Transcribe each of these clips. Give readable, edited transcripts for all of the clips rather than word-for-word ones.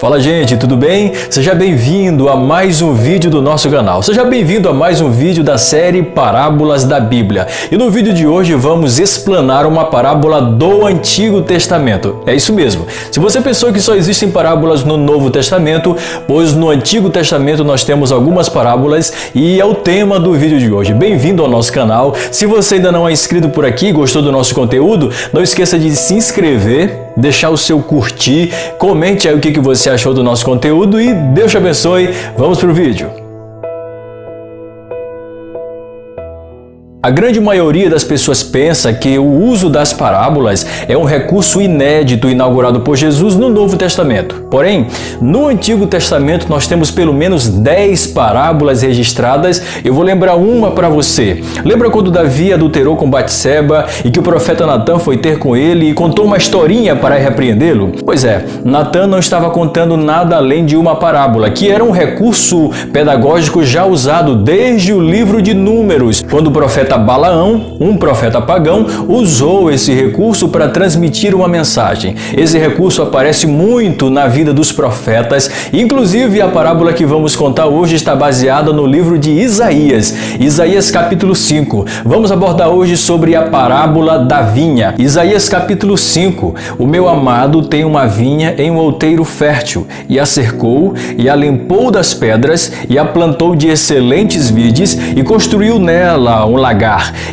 Fala gente, tudo bem? Seja bem-vindo a mais um vídeo do nosso canal. Seja bem-vindo a mais um vídeo da série Parábolas da Bíblia. E no vídeo de hoje vamos explanar uma parábola do Antigo Testamento. É isso mesmo. Se você pensou que só existem parábolas no Novo Testamento, pois no Antigo Testamento nós temos algumas parábolas e é o tema do vídeo de hoje. Bem-vindo ao nosso canal. Se você ainda não é inscrito por aqui e gostou do nosso conteúdo, não esqueça de se inscrever, deixar o seu curtir, comente aí o que você achou do nosso conteúdo e Deus te abençoe. Vamos para o vídeo. A grande maioria das pessoas pensa que o uso das parábolas é um recurso inédito inaugurado por Jesus no Novo Testamento. Porém, no Antigo Testamento nós temos pelo menos 10 parábolas registradas. Eu vou lembrar uma para você. Lembra quando Davi adulterou com Batseba e que o profeta Natã foi ter com ele e contou uma historinha para repreendê-lo? Pois é, Natã não estava contando nada além de uma parábola, que era um recurso pedagógico já usado desde o livro de Números, quando o profeta Balaão, um profeta pagão, usou esse recurso para transmitir uma mensagem. Esse recurso aparece muito na vida dos profetas, inclusive a parábola que vamos contar hoje está baseada no livro de Isaías, Isaías capítulo 5. Vamos abordar hoje sobre a parábola da vinha. Isaías capítulo 5. O meu amado tem uma vinha em um outeiro fértil, e a cercou, e a limpou das pedras, e a plantou de excelentes vides, e construiu nela um lagar,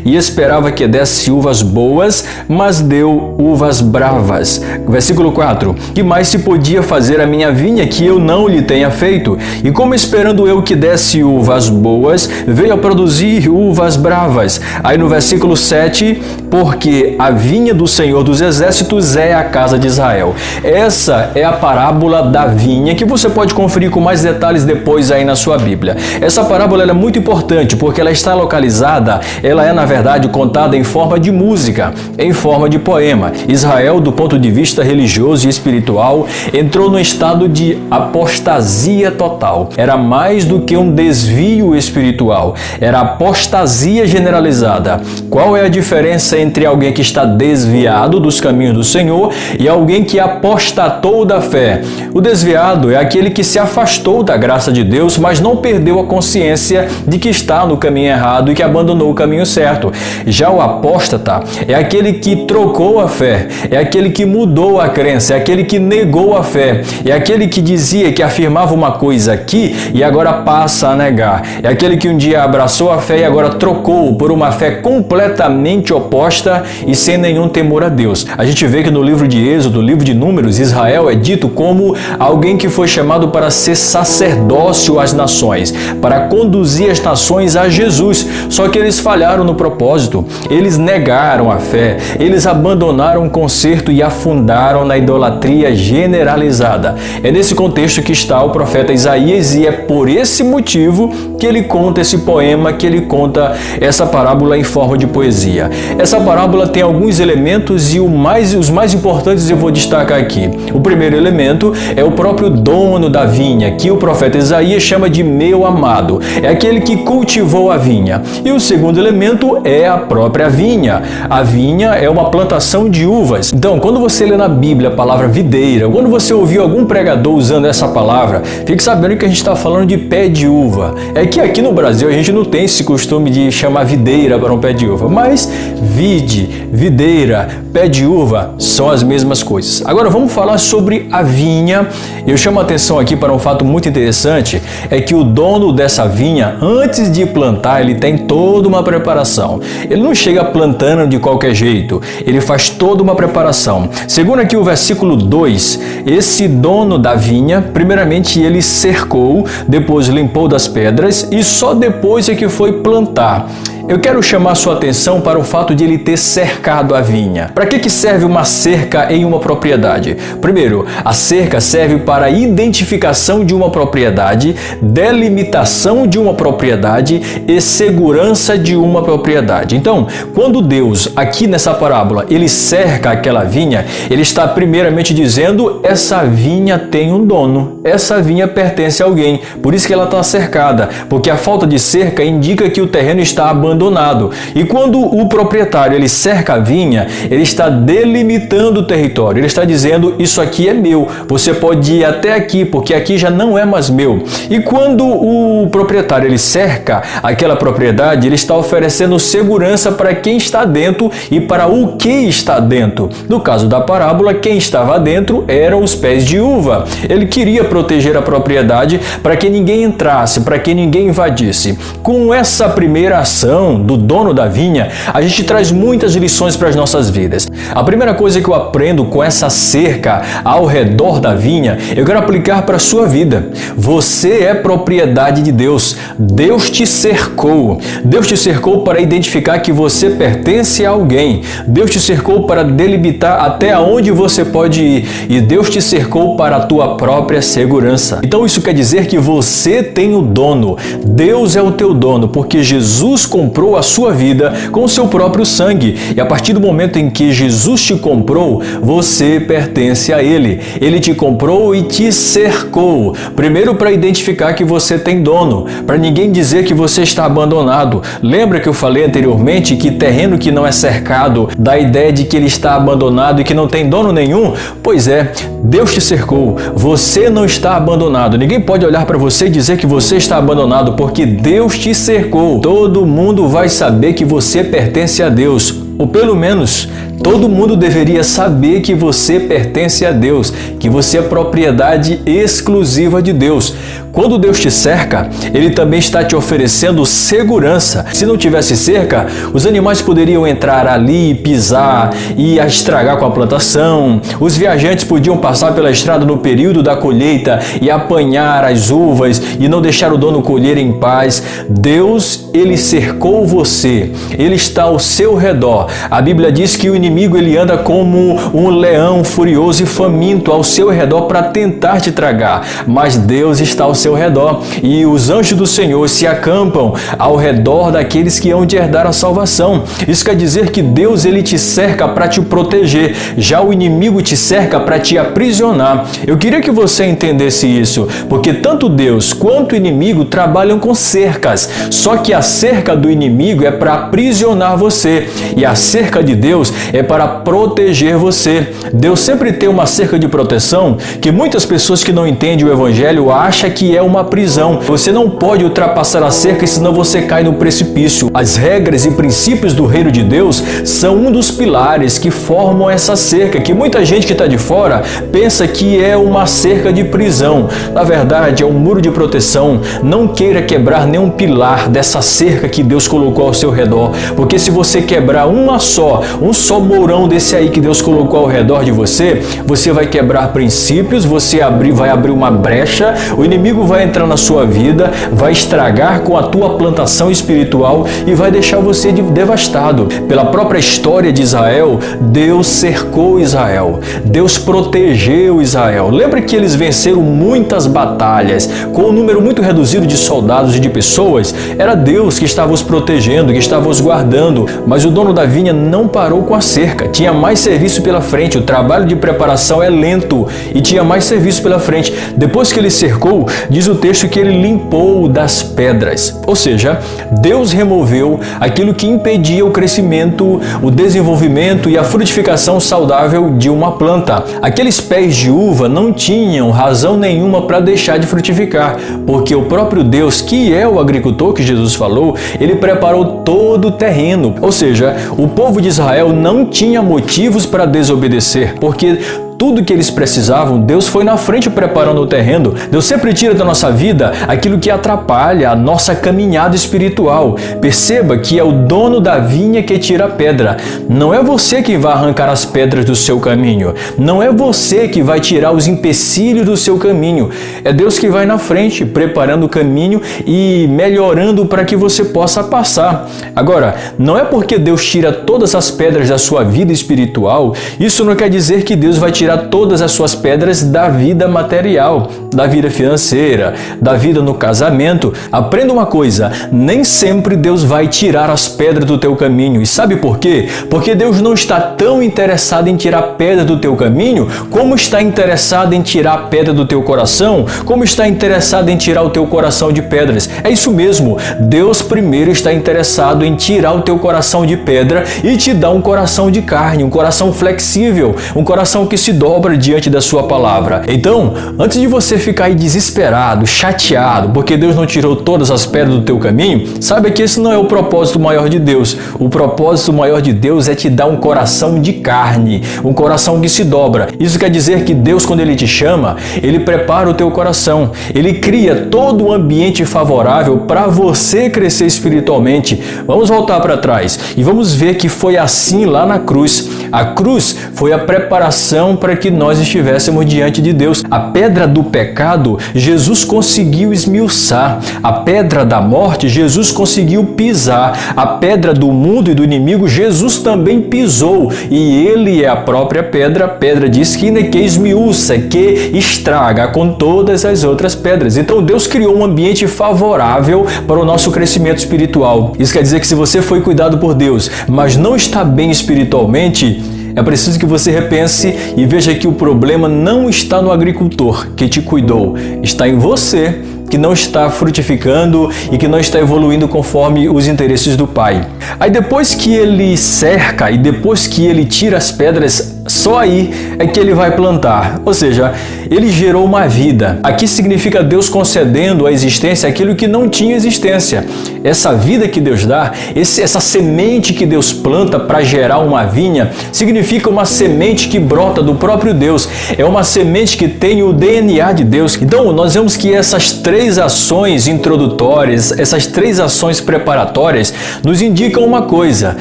e esperava que desse uvas boas, mas deu uvas bravas. Versículo 4. Que mais se podia fazer a minha vinha que eu não lhe tenha feito? E como esperando eu que desse uvas boas, veio a produzir uvas bravas. Aí no versículo 7, porque a vinha do Senhor dos Exércitos é a casa de Israel. Essa é a parábola da vinha, que você pode conferir com mais detalhes depois aí na sua Bíblia. Essa parábola é muito importante porque ela está localizada, ela é na verdade contada em forma de música, em forma de poema. Israel, do ponto de vista religioso e espiritual, entrou no estado de apostasia total. Era mais do que um desvio espiritual, era apostasia generalizada. Qual é a diferença entre alguém que está desviado dos caminhos do Senhor e alguém que apostatou da fé? O desviado é aquele que se afastou da graça de Deus, mas não perdeu a consciência de que está no caminho errado e que abandonou o caminho certo. Já o apóstata é aquele que trocou a fé, é aquele que mudou a crença, é aquele que negou a fé, é aquele que dizia que afirmava uma coisa aqui e agora passa a negar, é aquele que um dia abraçou a fé e agora trocou por uma fé completamente oposta e sem nenhum temor a Deus. A gente vê que no livro de Êxodo, no livro de Números, Israel é dito como alguém que foi chamado para ser sacerdócio às nações, para conduzir as nações a Jesus. Só que eles falharam no propósito, eles negaram a fé, eles abandonaram o conserto e afundaram na idolatria generalizada. É nesse contexto que está o profeta Isaías e é por esse motivo que ele conta esse poema, que ele conta essa parábola em forma de poesia. Essa parábola tem alguns elementos e os mais importantes eu vou destacar aqui. O primeiro elemento é o próprio dono da vinha, que o profeta Isaías chama de meu amado. É aquele que cultivou a vinha. E o segundo elemento é a própria vinha. A vinha é uma plantação de uvas. Então, quando você lê na Bíblia a palavra videira, quando você ouviu algum pregador usando essa palavra, fique sabendo que a gente está falando de pé de uva. É que aqui no Brasil a gente não tem esse costume de chamar videira para um pé de uva, mas vide, videira, pé de uva são as mesmas coisas. Agora vamos falar sobre a vinha. Eu chamo a atenção aqui para um fato muito interessante, é que o dono dessa vinha, antes de plantar, ele tem toda uma preparação. Ele não chega plantando de qualquer jeito, ele faz toda uma preparação. Segundo aqui o versículo 2, esse dono da vinha, primeiramente ele cercou, depois limpou das pedras e só depois é que foi plantar. Eu quero chamar sua atenção para o fato de ele ter cercado a vinha. Para que serve uma cerca em uma propriedade? Primeiro, a cerca serve para a identificação de uma propriedade, delimitação de uma propriedade e segurança de uma propriedade. Então, quando Deus, aqui nessa parábola, ele cerca aquela vinha, ele está primeiramente dizendo: essa vinha tem um dono, essa vinha pertence a alguém. Por isso que ela está cercada, porque a falta de cerca indica que o terreno está abandonado abandonado. E quando o proprietário ele cerca a vinha, ele está delimitando o território. Ele está dizendo: isso aqui é meu, você pode ir até aqui, porque aqui já não é mais meu. E quando o proprietário ele cerca aquela propriedade, ele está oferecendo segurança para quem está dentro e para o que está dentro. No caso da parábola, quem estava dentro eram os pés de uva. Ele queria proteger a propriedade para que ninguém entrasse, para que ninguém invadisse. Com essa primeira ação do dono da vinha, a gente traz muitas lições para as nossas vidas. A primeira coisa que eu aprendo com essa cerca ao redor da vinha, eu quero aplicar para a sua vida. Você é propriedade de Deus. Deus te cercou. Deus te cercou para identificar que você pertence a alguém. Deus te cercou para delimitar até onde você pode ir. E Deus te cercou para a tua própria segurança. Então isso quer dizer que você tem o dono. Deus é o teu dono, porque Jesus comprou a sua vida com o seu próprio sangue. E a partir do momento em que Jesus te comprou, você pertence a Ele. Ele te comprou e te cercou. Primeiro, para identificar que você tem dono, para ninguém dizer que você está abandonado. Lembra que eu falei anteriormente que terreno que não é cercado dá a ideia de que ele está abandonado e que não tem dono nenhum? Pois é, Deus te cercou. Você não está abandonado. Ninguém pode olhar para você e dizer que você está abandonado, porque Deus te cercou. Todo mundo vai saber que você pertence a Deus. Ou pelo menos, todo mundo deveria saber que você pertence a Deus, que você é propriedade exclusiva de Deus. Quando Deus te cerca, Ele também está te oferecendo segurança. Se não tivesse cerca, os animais poderiam entrar ali, pisar e estragar com a plantação. Os viajantes podiam passar pela estrada no período da colheita e apanhar as uvas e não deixar o dono colher em paz. Deus, Ele cercou você. Ele está ao seu redor. A Bíblia diz que o inimigo ele anda como um leão furioso e faminto ao seu redor para tentar te tragar. Mas Deus está ao seu redor e os anjos do Senhor se acampam ao redor daqueles que hão de herdar a salvação. Isso quer dizer que Deus ele te cerca para te proteger, já o inimigo te cerca para te aprisionar. Eu queria que você entendesse isso, porque tanto Deus quanto o inimigo trabalham com cercas, só que a cerca do inimigo é para aprisionar você e a cerca de Deus é para proteger você. Deus sempre tem uma cerca de proteção que muitas pessoas que não entendem o Evangelho acham que é uma prisão. Você não pode ultrapassar a cerca, senão você cai no precipício. As regras e princípios do reino de Deus são um dos pilares que formam essa cerca, que muita gente que está de fora pensa que é uma cerca de prisão. Na verdade, é um muro de proteção. Não queira quebrar nenhum pilar dessa cerca que Deus colocou ao seu redor, porque se você quebrar um só mourão desse aí que Deus colocou ao redor de você, você vai quebrar princípios, você vai abrir uma brecha, o inimigo vai entrar na sua vida, vai estragar com a tua plantação espiritual e vai deixar você devastado. Pela própria história de Israel, Deus cercou Israel, Deus protegeu Israel. Lembra que eles venceram muitas batalhas com um número muito reduzido de soldados e de pessoas? Era Deus que estava os protegendo, que estava os guardando, mas o dono da vinha não parou com a cerca. Tinha mais serviço pela frente, o trabalho de preparação é lento e tinha mais serviço pela frente. Depois que ele cercou, diz o texto que ele limpou das pedras, ou seja, Deus removeu aquilo que impedia o crescimento, o desenvolvimento e a frutificação saudável de uma planta. Aqueles pés de uva não tinham razão nenhuma para deixar de frutificar, porque o próprio Deus, que é o agricultor que Jesus falou, ele preparou todo o terreno, ou seja, o povo de Israel não tinha motivos para desobedecer, porque tudo que eles precisavam, Deus foi na frente preparando o terreno. Deus sempre tira da nossa vida aquilo que atrapalha a nossa caminhada espiritual. Perceba que é o dono da vinha que tira a pedra. Não é você que vai arrancar as pedras do seu caminho. Não é você que vai tirar os empecilhos do seu caminho. É Deus que vai na frente, preparando o caminho e melhorando para que você possa passar. Agora, não é porque Deus tira todas as pedras da sua vida espiritual, isso não quer dizer que Deus vai tirar tirar todas as suas pedras da vida material, da vida financeira, da vida no casamento. Aprenda uma coisa, nem sempre Deus vai tirar as pedras do teu caminho. E sabe por quê? Porque Deus não está tão interessado em tirar a pedra do teu caminho, como está interessado em tirar a pedra do teu coração, como está interessado em tirar o teu coração de pedras. É isso mesmo, Deus primeiro está interessado em tirar o teu coração de pedra e te dar um coração de carne, um coração flexível, um coração que se dobra diante da sua palavra. Então, antes de você ficar aí desesperado, chateado, porque Deus não tirou todas as pedras do teu caminho, saiba que esse não é o propósito maior de Deus. O propósito maior de Deus é te dar um coração de carne, um coração que se dobra. Isso quer dizer que Deus, quando Ele te chama, Ele prepara o teu coração. Ele cria todo um ambiente favorável para você crescer espiritualmente. Vamos voltar para trás e vamos ver que foi assim lá na cruz. A cruz foi a preparação para que nós estivéssemos diante de Deus. A pedra do pecado, Jesus conseguiu esmiuçar. A pedra da morte, Jesus conseguiu pisar. A pedra do mundo e do inimigo, Jesus também pisou. E Ele é a própria pedra, pedra de esquina que esmiuça, que estraga com todas as outras pedras. Então Deus criou um ambiente favorável para o nosso crescimento espiritual. Isso quer dizer que se você foi cuidado por Deus, mas não está bem espiritualmente, é preciso que você repense e veja que o problema não está no agricultor que te cuidou, está em você que não está frutificando e que não está evoluindo conforme os interesses do Pai. Aí depois que ele cerca e depois que ele tira as pedras, só aí é que ele vai plantar. Ou seja, ele gerou uma vida. Aqui significa Deus concedendo à existência aquilo que não tinha existência. Essa vida que Deus dá, essa semente que Deus planta para gerar uma vinha, significa uma semente que brota do próprio Deus. É uma semente que tem o DNA de Deus. Então, nós vemos que essas três ações introdutórias, essas três ações preparatórias, nos indicam uma coisa: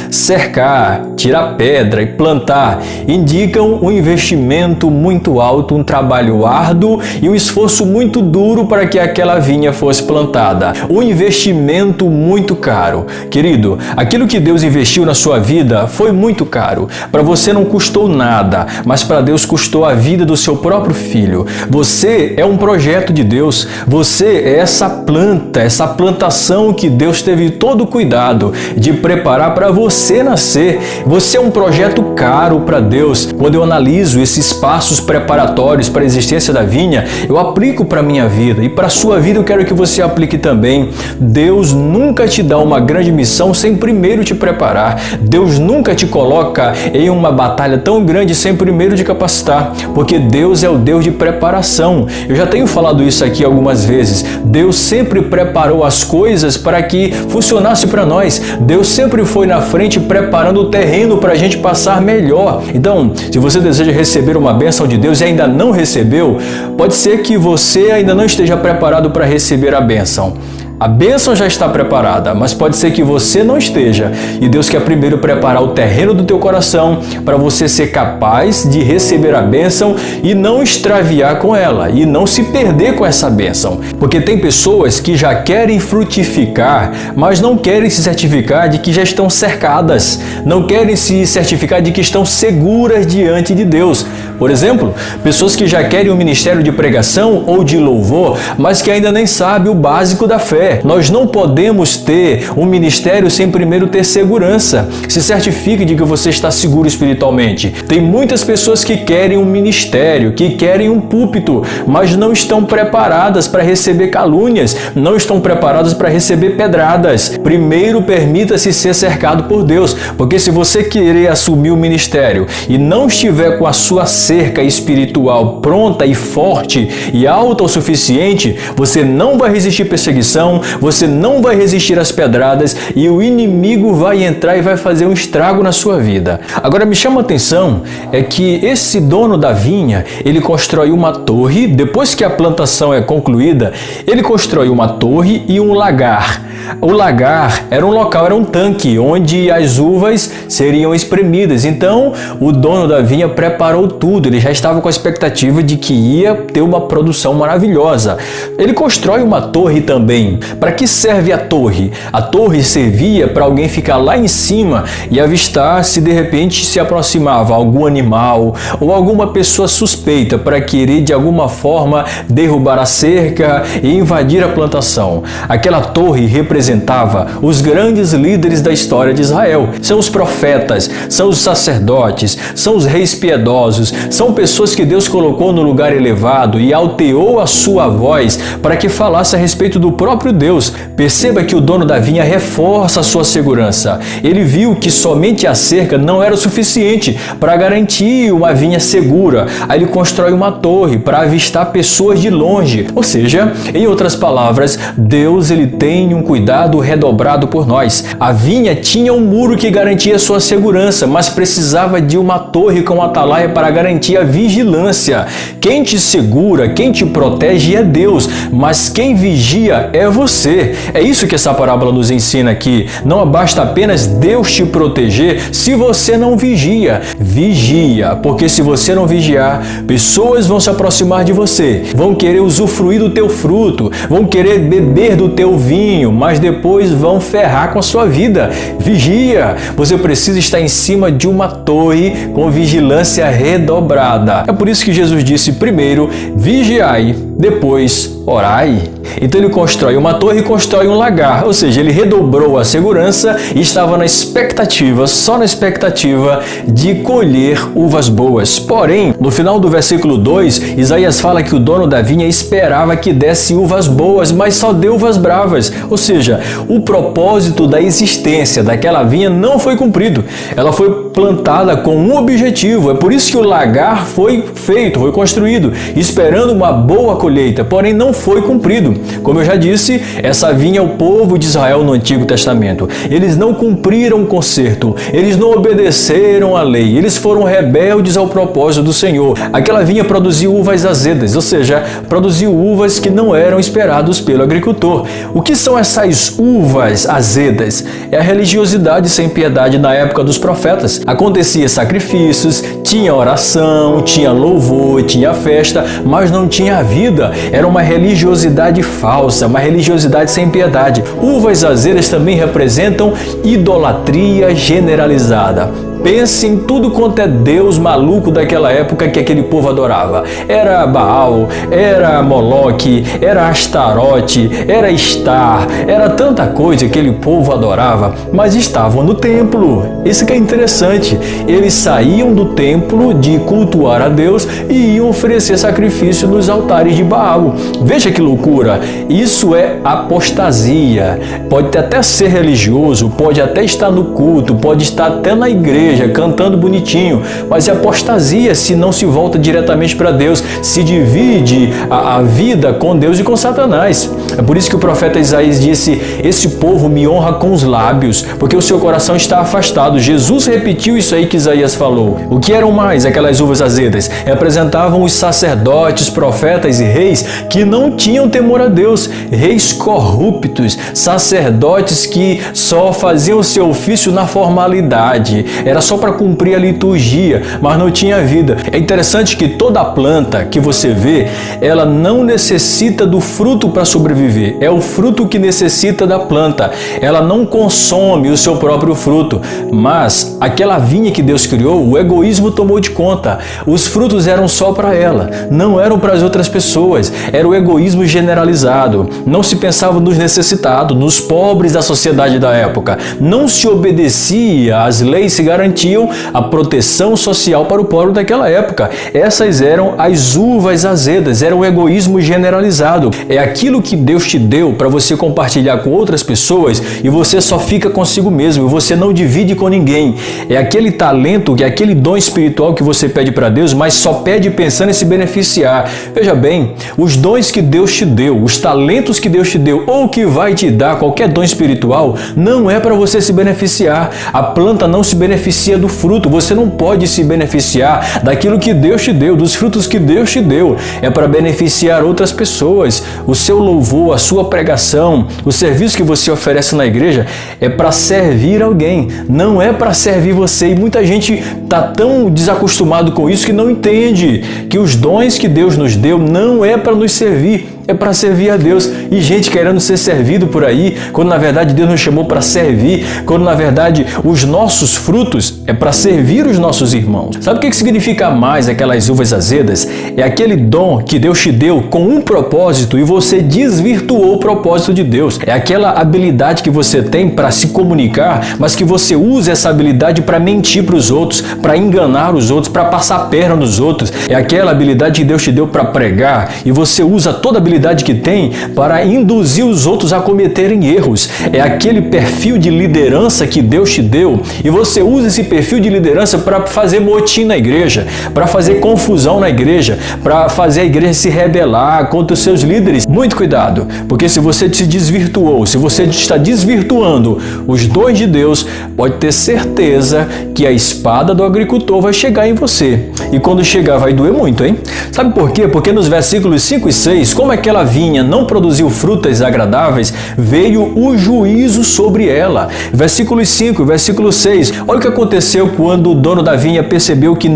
cercar, tirar pedra e plantar, indicam um investimento muito alto, um trabalho árduo e um esforço muito duro para que aquela vinha fosse plantada. Um investimento muito caro. Querido, aquilo que Deus investiu na sua vida foi muito caro. Para você não custou nada, mas para Deus custou a vida do seu próprio filho. Você é um projeto de Deus. Você é essa planta, essa plantação que Deus teve todo o cuidado de preparar para você nascer. Você é um projeto caro para Deus. Quando eu analiso esses passos preparatórios para a existência da vinha, eu aplico para a minha vida e para a sua vida eu quero que você aplique também. Deus nunca te dá uma grande missão sem primeiro te preparar. Deus nunca te coloca em uma batalha tão grande sem primeiro te capacitar, porque Deus é o Deus de preparação. Eu já tenho falado isso aqui algumas vezes. Deus sempre preparou as coisas para que funcionasse para nós. Deus sempre foi na frente preparando o terreno para a gente passar melhor. Então, se você deseja receber uma bênção de Deus e ainda não recebeu, pode ser que você ainda não esteja preparado para receber a bênção. A bênção já está preparada, mas pode ser que você não esteja. E Deus quer primeiro preparar o terreno do teu coração para você ser capaz de receber a bênção e não extraviar com ela, e não se perder com essa bênção. Porque tem pessoas que já querem frutificar, mas não querem se certificar de que já estão cercadas, não querem se certificar de que estão seguras diante de Deus. Por exemplo, pessoas que já querem um ministério de pregação ou de louvor, mas que ainda nem sabem o básico da fé. Nós não podemos ter um ministério sem primeiro ter segurança. Se certifique de que você está seguro espiritualmente. Tem muitas pessoas que querem um ministério, que querem um púlpito, mas não estão preparadas para receber calúnias, não estão preparadas para receber pedradas. Primeiro, permita-se ser cercado por Deus, porque se você querer assumir o ministério e não estiver com a sua cerca espiritual pronta e forte e alta o suficiente, você não vai resistir perseguição, você não vai resistir às pedradas e o inimigo vai entrar e vai fazer um estrago na sua vida. Agora me chama a atenção é que esse dono da vinha, ele constrói uma torre. Depois que a plantação é concluída, ele constrói uma torre e um lagar. O lagar era um local, era um tanque onde as uvas seriam espremidas. Então, o dono da vinha preparou tudo, ele já estava com a expectativa de que ia ter uma produção maravilhosa. Ele constrói uma torre também. Para que serve a torre? A torre servia para alguém ficar lá em cima e avistar se de repente se aproximava algum animal ou alguma pessoa suspeita para querer de alguma forma derrubar a cerca e invadir a plantação. Aquela torre representava os grandes líderes da história de Israel. São os profetas, são os sacerdotes, são os reis piedosos, são pessoas que Deus colocou no lugar elevado e alteou a sua voz para que falasse a respeito do próprio Deus. Perceba que o dono da vinha reforça a sua segurança. Ele viu que somente a cerca não era o suficiente para garantir uma vinha segura. Aí ele constrói uma torre para avistar pessoas de longe. Ou seja, em outras palavras, Deus ele tem um cuidado redobrado por nós. A vinha tinha um muro que garantia sua segurança, mas precisava de uma torre com atalaia para garantir a vigilância. Quem te segura, quem te protege é Deus, mas quem vigia é você. É isso que essa parábola nos ensina aqui. Não basta apenas Deus te proteger se você não vigia. Vigia, porque se você não vigiar, pessoas vão se aproximar de você, vão querer usufruir do teu fruto, vão querer beber do teu vinho, mas depois vão ferrar com a sua vida. Vigia! Você precisa estar em cima de uma torre com vigilância redobrada. É por isso que Jesus disse: primeiro vigiai, depois orai. Então ele constrói uma torre e constrói um lagar, ou seja, ele redobrou a segurança e estava na expectativa, só na expectativa de colher uvas boas. Porém, no final do versículo 2, Isaías fala que o dono da vinha esperava que desse uvas boas, mas só deu uvas bravas. Ou seja, o propósito da existência daquela vinha não foi cumprido. Ela foi plantada com um objetivo. É por isso que o lagar foi feito, foi construído, esperando uma boa colheita, porém não foi cumprido. Como eu já disse, essa vinha é o povo de Israel no Antigo Testamento. Eles não cumpriram o concerto, eles não obedeceram à lei, eles foram rebeldes ao propósito do Senhor. Aquela vinha produziu uvas azedas, ou seja, produziu uvas que não eram esperadas pelo agricultor. O que são essas uvas azedas? É a religiosidade sem piedade na época dos profetas. Acontecia sacrifícios, tinha oração, tinha louvor, tinha festa, mas não tinha vida. Era uma religiosidade falsa, uma religiosidade sem piedade. Uvas azedas também representam idolatria generalizada. Pense em tudo quanto é Deus maluco daquela época que aquele povo adorava. Era Baal, era Moloque, era Astarote, era Estar, era tanta coisa que aquele povo adorava, mas estavam no templo. Isso que é interessante. Eles saíam do templo de cultuar a Deus e iam oferecer sacrifício nos altares de Baal. Veja que loucura! Isso é apostasia. Pode até ser religioso, pode até estar no culto, pode estar até na igreja, cantando bonitinho, mas é apostasia se não se volta diretamente para Deus, se divide a vida com Deus e com Satanás. É por isso que o profeta Isaías disse: esse povo me honra com os lábios, porque o seu coração está afastado. Jesus repetiu isso aí que Isaías falou. O que eram mais aquelas uvas azedas? Representavam os sacerdotes, profetas e reis que não tinham temor a Deus, reis corruptos, sacerdotes que só faziam o seu ofício na formalidade. Era só para cumprir a liturgia, mas não tinha vida. É interessante que toda planta que você vê, ela não necessita do fruto para sobreviver. É o fruto que necessita da planta. Ela não consome o seu próprio fruto. Mas aquela vinha que Deus criou, o egoísmo tomou de conta. Os frutos eram só para ela, não eram para as outras pessoas. Era o egoísmo generalizado. Não se pensava nos necessitados, nos pobres da sociedade da época. Não se obedecia às leis que garantiam a proteção social para o povo daquela época. Essas eram as uvas azedas, era o egoísmo generalizado. É aquilo que Deus te deu para você compartilhar com outras pessoas e você só fica consigo mesmo e você não divide com ninguém. É aquele talento, é aquele dom espiritual que você pede para Deus, mas só pede pensando em se beneficiar. Veja bem, os dons que Deus te deu, os talentos que Deus te deu ou que vai te dar, qualquer dom espiritual, não é para você se beneficiar. A planta não se beneficia beneficia do fruto, você não pode se beneficiar daquilo que Deus te deu, dos frutos que Deus te deu. É para beneficiar outras pessoas. O seu louvor, a sua pregação, o serviço que você oferece na igreja é para servir alguém, não é para servir você. E muita gente está tão desacostumado com isso que não entende que os dons que Deus nos deu não é para nos servir, é para servir a Deus. E gente querendo ser servido por aí, quando na verdade Deus nos chamou para servir, quando na verdade os nossos frutos é para servir os nossos irmãos. Sabe o que significa mais aquelas uvas azedas? É aquele dom que Deus te deu com um propósito e você desvirtuou o propósito de Deus. É aquela habilidade que você tem para se comunicar, mas que você usa essa habilidade para mentir para os outros, para enganar os outros, para passar a perna nos outros. É aquela habilidade que Deus te deu para pregar e você usa toda a habilidade que tem para induzir os outros a cometerem erros. É aquele perfil de liderança que Deus te deu e você usa esse perfil de liderança para fazer motim na igreja, para fazer confusão na igreja, para fazer a igreja se rebelar contra os seus líderes. Muito cuidado, porque se você se desvirtuou, se você está desvirtuando os dons de Deus, pode ter certeza que a espada do agricultor vai chegar em você. E quando chegar vai doer muito, hein? Sabe por quê? Porque nos versículos 5 e 6, como aquela vinha não produziu frutas agradáveis, veio o juízo sobre ela. Versículos 5 e versículo 6, olha o que aconteceu quando o dono da vinha percebeu que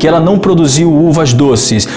ela não produziu uvas doces.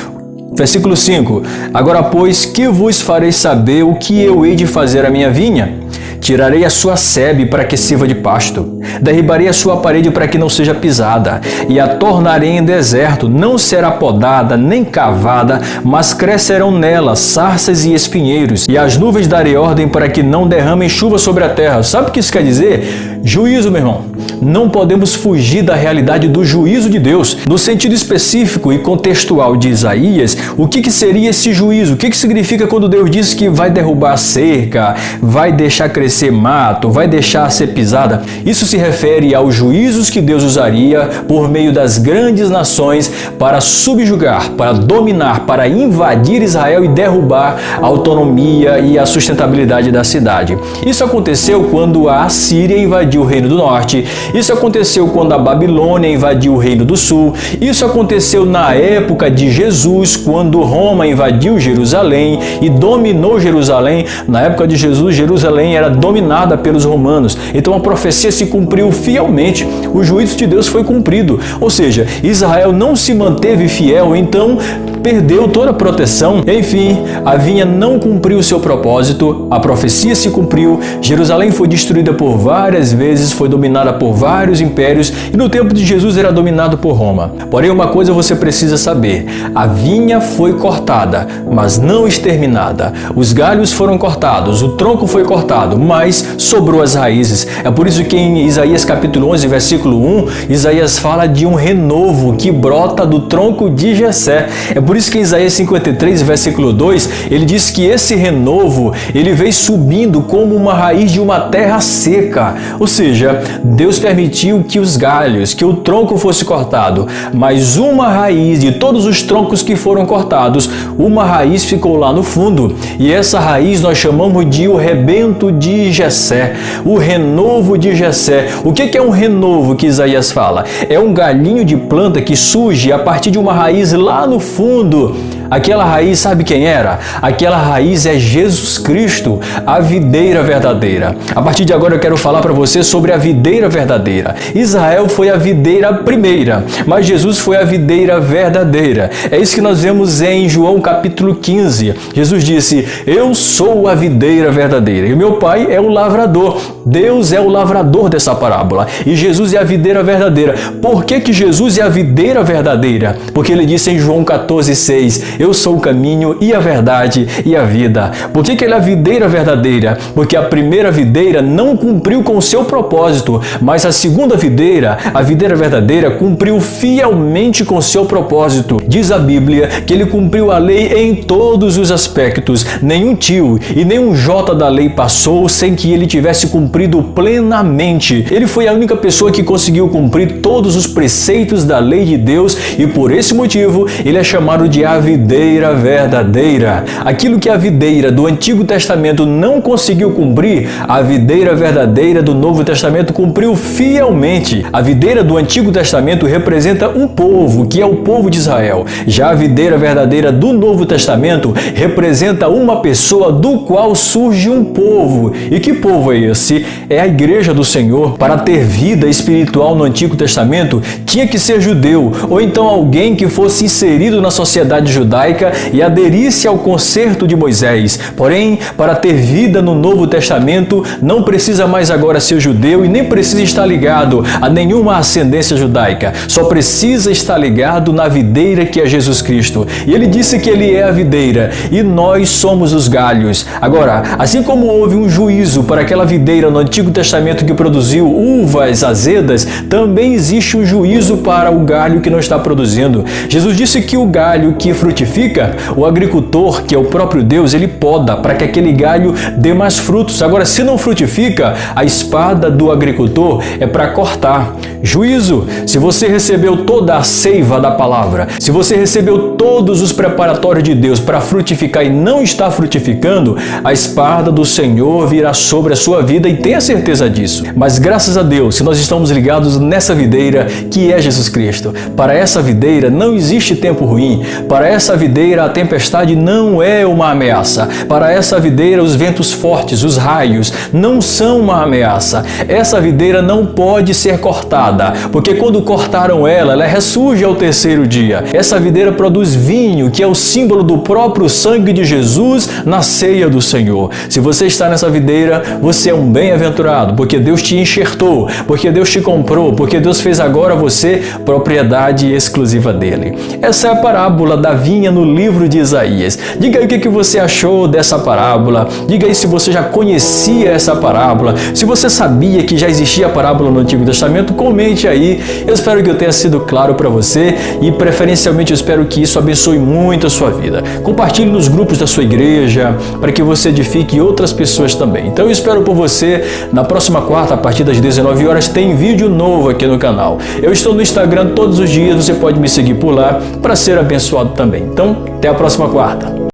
Versículo 5, agora pois, que vos farei saber o que eu hei de fazer à minha vinha? Tirarei a sua sebe para que sirva de pasto, derribarei a sua parede para que não seja pisada, e a tornarei em deserto, não será podada nem cavada, mas crescerão nela sarças e espinheiros, e as nuvens darei ordem para que não derramem chuva sobre a terra. Sabe o que isso quer dizer? Juízo, meu irmão. Não podemos fugir da realidade do juízo de Deus. No sentido específico e contextual de Isaías, o que seria esse juízo? O que significa quando Deus diz que vai derrubar a cerca, vai deixar crescer mato, vai deixar ser pisada? Isso se refere aos juízos que Deus usaria por meio das grandes nações para subjugar, para dominar, para invadir Israel e derrubar a autonomia e a sustentabilidade da cidade. Isso aconteceu quando a Assíria invadiu o Reino do Norte. Isso aconteceu quando a Babilônia invadiu o Reino do Sul. Isso aconteceu na época de Jesus, quando Roma invadiu Jerusalém e dominou Jerusalém. Na época de Jesus, Jerusalém era dominada pelos romanos. Então a profecia se cumpriu fielmente. O juízo de Deus foi cumprido. Ou seja, Israel não se manteve fiel, então perdeu toda a proteção. Enfim, a vinha não cumpriu o seu propósito, a profecia se cumpriu, Jerusalém foi destruída por várias vezes, foi dominada por vários impérios e no tempo de Jesus era dominado por Roma. Porém, uma coisa você precisa saber, a vinha foi cortada, mas não exterminada. Os galhos foram cortados, o tronco foi cortado, mas sobrou as raízes. É por isso que em Isaías capítulo 11, versículo 1, Isaías fala de um renovo que brota do tronco de Jessé. É por isso que em Isaías 53, versículo 2, ele diz que esse renovo, ele veio subindo como uma raiz de uma terra seca. Ou seja, Deus permitiu que os galhos, que o tronco fosse cortado, mas uma raiz de todos os troncos que foram cortados, uma raiz ficou lá no fundo. E essa raiz nós chamamos de o rebento de Jessé, o renovo de Jessé. O que é um renovo que Isaías fala? É um galinho de planta que surge a partir de uma raiz lá no fundo. Aquela raiz, sabe quem era? Aquela raiz é Jesus Cristo, a videira verdadeira. A partir de agora eu quero falar para você sobre a videira verdadeira. Israel foi a videira primeira, mas Jesus foi a videira verdadeira. É isso que nós vemos em João capítulo 15. Jesus disse, eu sou a videira verdadeira e meu pai é o lavrador. Deus é o lavrador dessa parábola e Jesus é a videira verdadeira. Por que Jesus é a videira verdadeira? Porque ele disse em João 14:6, eu sou o caminho e a verdade e a vida. Por que ele é a videira verdadeira? Porque a primeira videira não cumpriu com o seu propósito, mas a segunda videira, a videira verdadeira, cumpriu fielmente com o seu propósito. Diz a Bíblia que ele cumpriu a lei em todos os aspectos. Nenhum tio e nenhum jota da lei passou sem que ele tivesse cumprido plenamente. Ele foi a única pessoa que conseguiu cumprir todos os preceitos da lei de Deus e por esse motivo ele é chamado de a videira videira verdadeira. Aquilo que a videira do Antigo Testamento não conseguiu cumprir, a videira verdadeira do Novo Testamento cumpriu fielmente. A videira do Antigo Testamento representa um povo, que é o povo de Israel. Já a videira verdadeira do Novo Testamento representa uma pessoa do qual surge um povo. E que povo é esse? É a Igreja do Senhor. Para ter vida espiritual no Antigo Testamento, tinha que ser judeu, ou então alguém que fosse inserido na sociedade judaica e aderisse ao concerto de Moisés. Porém, para ter vida no Novo Testamento, não precisa mais agora ser judeu e nem precisa estar ligado a nenhuma ascendência judaica. Só precisa estar ligado na videira que é Jesus Cristo. E ele disse que ele é a videira e nós somos os galhos. Agora, assim como houve um juízo para aquela videira no Antigo Testamento que produziu uvas azedas, também existe um juízo para o galho que não está produzindo. Jesus disse que o galho que frutifica, o agricultor, que é o próprio Deus, ele poda para que aquele galho dê mais frutos. Agora, se não frutifica, a espada do agricultor é para cortar. Juízo. Se você recebeu toda a seiva da palavra, se você recebeu todos os preparatórios de Deus para frutificar e não está frutificando, a espada do Senhor virá sobre a sua vida e tenha certeza disso. Mas graças a Deus, se nós estamos ligados nessa videira que é Jesus Cristo. Para essa videira não existe tempo ruim. Para essa videira a tempestade não é uma ameaça. Para essa videira os ventos fortes, os raios, não são uma ameaça. Essa videira não pode ser cortada, porque quando cortaram ela ressurge ao terceiro dia. Essa videira produz vinho, que é o símbolo do próprio sangue de Jesus na ceia do Senhor. Se você está nessa videira, você é um bem-aventurado, porque Deus te enxertou, porque Deus te comprou, porque Deus fez agora você propriedade exclusiva dele. Essa é a parábola da vinha no livro de Isaías. Diga aí o que você achou dessa parábola. Diga aí se você já conhecia essa parábola, se você sabia que já existia a parábola no Antigo Testamento, comente aí. Eu espero que eu tenha sido claro para você e preferencialmente eu espero que isso abençoe muito a sua vida. Compartilhe nos grupos da sua igreja para que você edifique outras pessoas também. Então eu espero por você na próxima quarta, a partir das 19 horas, tem vídeo novo aqui no canal. Eu estou no Instagram todos os dias, você pode me seguir por lá para ser abençoado também. Então, até a próxima quarta.